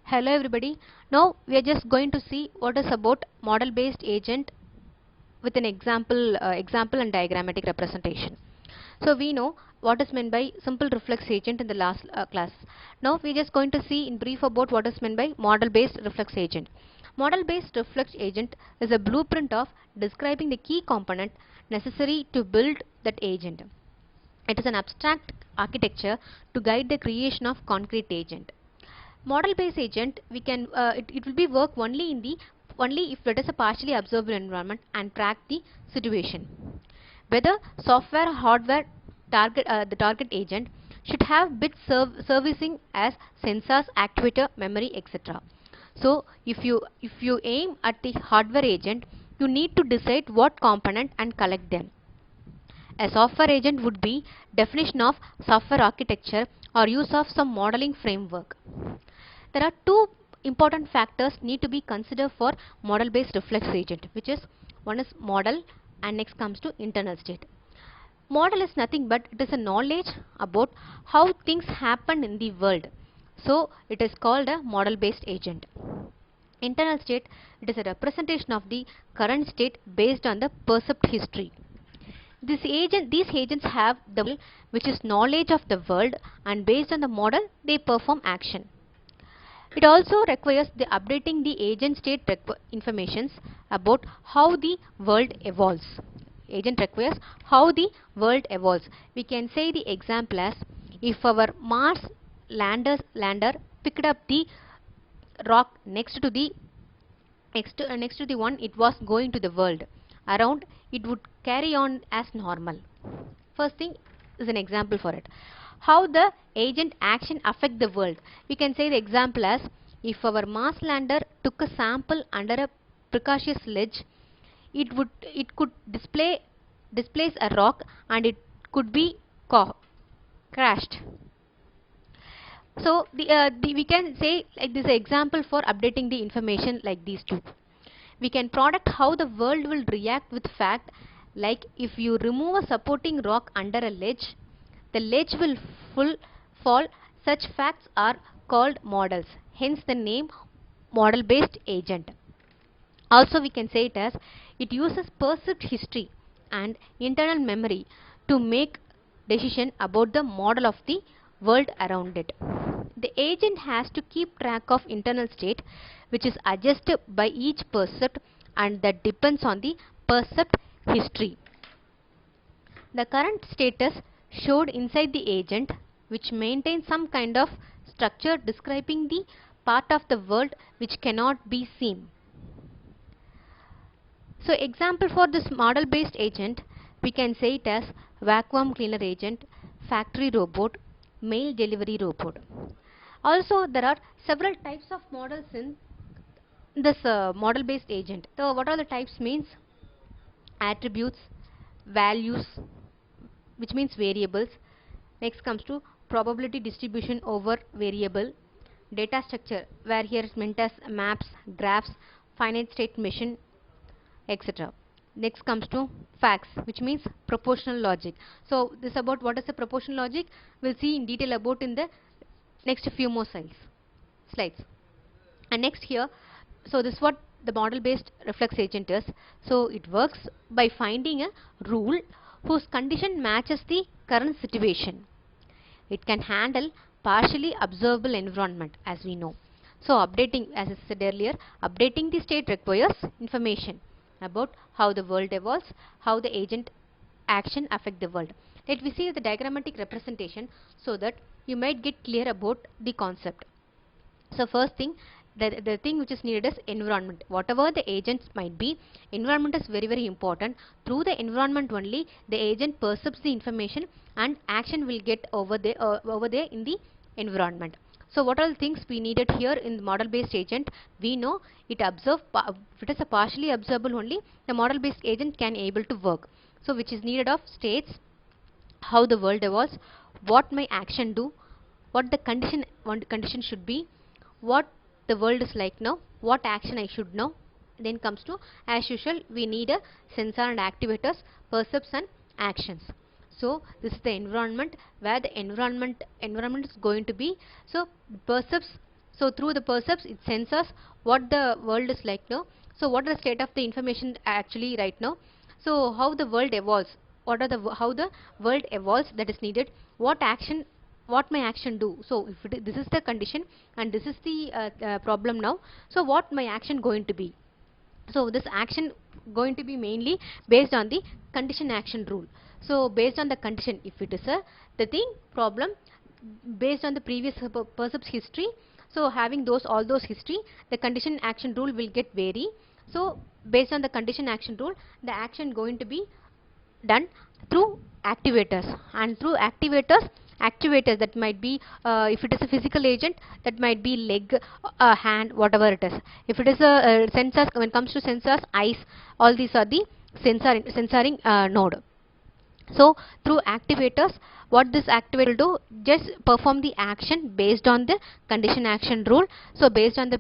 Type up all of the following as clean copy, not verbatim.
Hello everybody. Now we are just going to see what is about model based agent with an example and diagrammatic representation. So we know what is meant by simple reflex agent in the last class. Now we are just going to see in brief about what is meant by model based reflex agent. Model based reflex agent is a blueprint of describing the key component necessary to build that agent. It is an abstract architecture to guide the creation of concrete agent. Model based agent, it will be work only if it is a partially observable environment and track the situation. Whether software or hardware the target agent should have bit servicing as sensors, actuator, memory, etc. So if you aim at the hardware agent, you need to decide what component and collect them. A software agent would be definition of software architecture or use of some modeling framework. There are two important factors need to be considered for model based reflex agent, which is one is model and next comes to internal state. Model is nothing but it is a knowledge about how things happen in the world. So it is called a model based agent. Internal state, it is a representation of the current state based on the perceived history. These agents have the model, which is knowledge of the world, and based on the model they perform action. It also requires the updating the agent state informations about how the world evolves. Agent requires how the world evolves. We can say the example as if our Mars lander picked up the rock next to the one it was going to the world around, it would carry on as normal. First thing is an example for it. How the agent action affect the world. We can say the example as if our Mars lander took a sample under a precocious ledge, it could displace a rock and it could be crashed. So we can say like this example for updating the information like these two. We can predict how the world will react with fact, like if you remove a supporting rock under a ledge, the ledge will fall. Such facts are called models, hence the name model based agent. Also we can say it as it uses perceived history and internal memory to make decision about the model of the world around it. The agent has to keep track of internal state, which is adjusted by each percept, and that depends on the percept history. The current status showed inside the agent, which maintains some kind of structure describing the part of the world which cannot be seen. So example for this model based agent, we can say it as vacuum cleaner agent, factory robot, mail delivery robot. Also there are several types of models in this model based agent. So what are the types means? Attributes, values, which means variables. Next comes to probability distribution over variable. Data structure, where here is meant as maps, graphs, finite state machine, etc. Next comes to facts, which means proportional logic. So this about what is the proportional logic, we'll see in detail about in the next few more slides. And next here, so this is what the model based reflex agent is. So it works by finding a rule whose condition matches the current situation. It can handle partially observable environment, as we know. So updating, as I said earlier, updating the state requires information about how the world evolves, how the agent action affect the world. Let me see the diagrammatic representation so that you might get clear about the concept. So first thing, the thing which is needed is environment. Whatever the agents might be, environment is very important. Through the environment only the agent perceives the information and action will get over there in the environment. So what are the things we needed here in the model based agent? We know it if it is a partially observable only, the model based agent can able to work. So which is needed of states, how the world evolves, what my action do, what the condition should be, what the world is like now, what action I should know. Then comes to, as usual, we need a sensor and actuators, percepts and actions. So this is the environment, where the environment is going to be, so percepts, So through the percepts, it sends us what the world is like now. So what is the state of the information actually right now? So how the world evolves, what are the how the world evolves, that is needed. What action, what my action do? So if this is the condition and this is the problem now, so what my action going to be? So this action going to be mainly based on the condition action rule. So based on the condition, if it is a the thing problem based on the previous percepts history, so having those all those history, the condition action rule will get vary. So based on the condition action rule, the action going to be done through activators, and through activators that might be if it is a physical agent, that might be leg, hand, whatever it is. If it is a sensors, when it comes to sensors, eyes, all these are the sensoring node. So through activators, what this activator will do, just perform the action based on the condition action rule. So based on the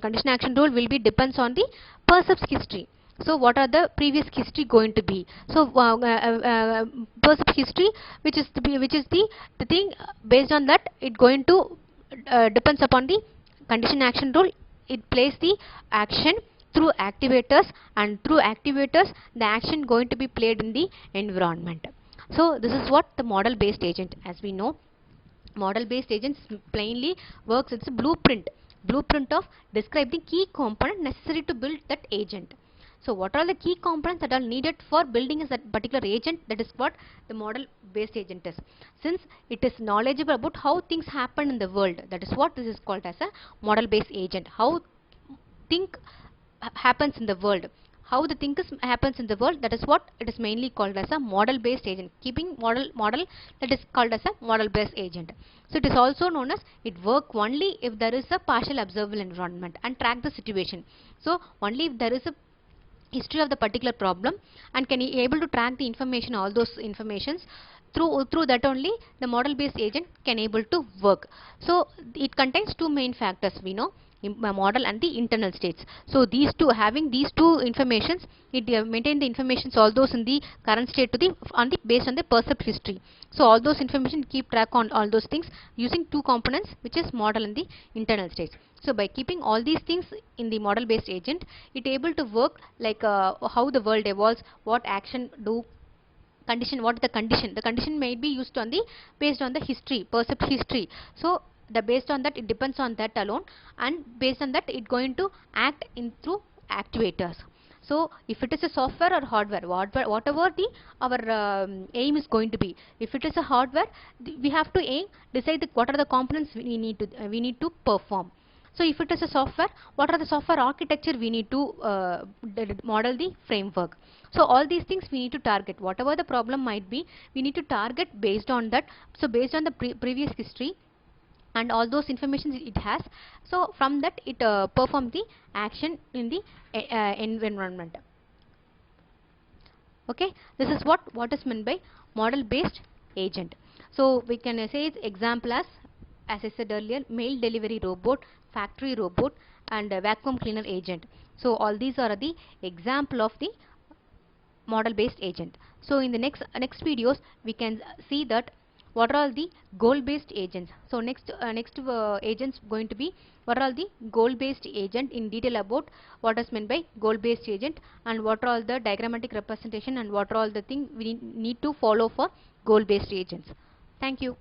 condition action rule will be depends on the percepts history. So what are the previous history going to be? So percept history, which is the thing, based on that it going to depends upon the condition action rule. It plays the action through activators, and through activators the action going to be played in the environment. So this is what the model based agent. As we know, model based agents plainly works, it's a blueprint of describing key component necessary to build that agent. So what are the key components that are needed for building a particular agent? That is what the model based agent is. Since it is knowledgeable about how things happen in the world, that is what this is called as a model based agent. How think happens in the world, how the thing happens in the world, that is what it is mainly called as a model based agent. Keeping model, that is called as a model based agent. So it is also known as, it work only if there is a partial observable environment and track the situation. So only if there is a history of the particular problem and can be able to track the information, all those informations, through that only the model based agent can able to work. So it contains two main factors, we know, model and the internal states. So these two, having these two informations, it maintain the informations all those in the current state to the based on the percept history. So all those information keep track on all those things using two components, which is model and the internal states. So by keeping all these things in the model based agent, it able to work like how the world evolves, what action do, condition, what is the condition may be used on the based on the history, percept history. So the based on that, it depends on that alone, and based on that it going to act in through activators. So if it is a software or hardware, whatever the our aim is going to be, if it is a hardware, we have to decide what are the components we need to perform. So if it is a software, what are the software architecture we need to model the framework. So all these things we need to target. Whatever the problem might be, we need to target based on that. So based on the previous history and all those information it has, so from that it perform the action in the environment. Okay, this is what is meant by model based agent. So we can say its example as I said earlier, mail delivery robot, factory robot, and vacuum cleaner agent. So all these are the example of the model based agent. So in the next videos we can see that what are all the goal based agents. So next agents going to be what are all the goal based agent, in detail about what is meant by goal based agent, and what are all the diagrammatic representation, and what are all the things we need to follow for goal based agents. Thank you.